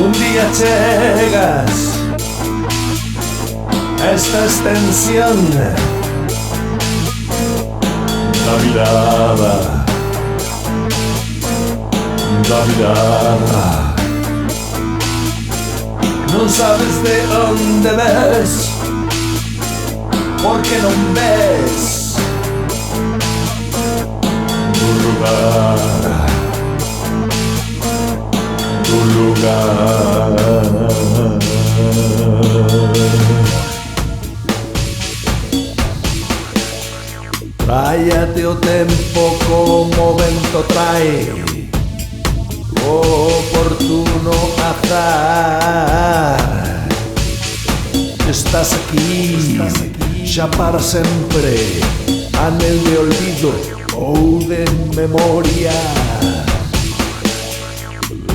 Un día llegas a esta extensión, la mirada, la mirada. No sabes de dónde ves, porque no ves tu lugar, tu lugar. Tráiate o tempo como vento trae, o oportuno azar. Estás aquí, xa para sempre, anel de olvido ou de memoria.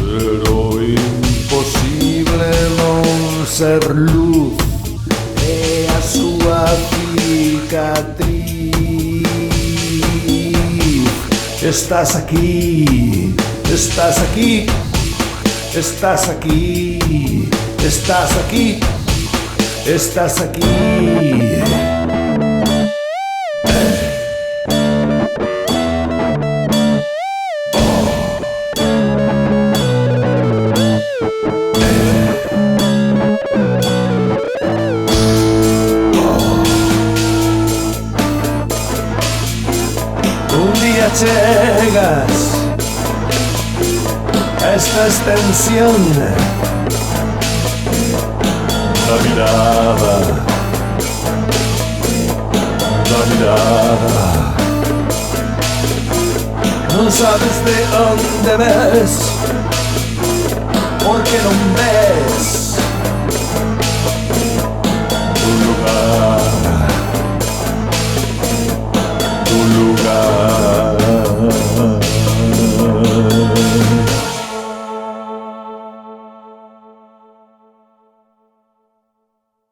Pero imposible non ser luz é a súa cicatriz. Estás aquí, estás aquí, estás aquí, estás aquí, estás aquí. Un día llegas a esta extensión, la mirada, la mirada. No sabes de dónde ves,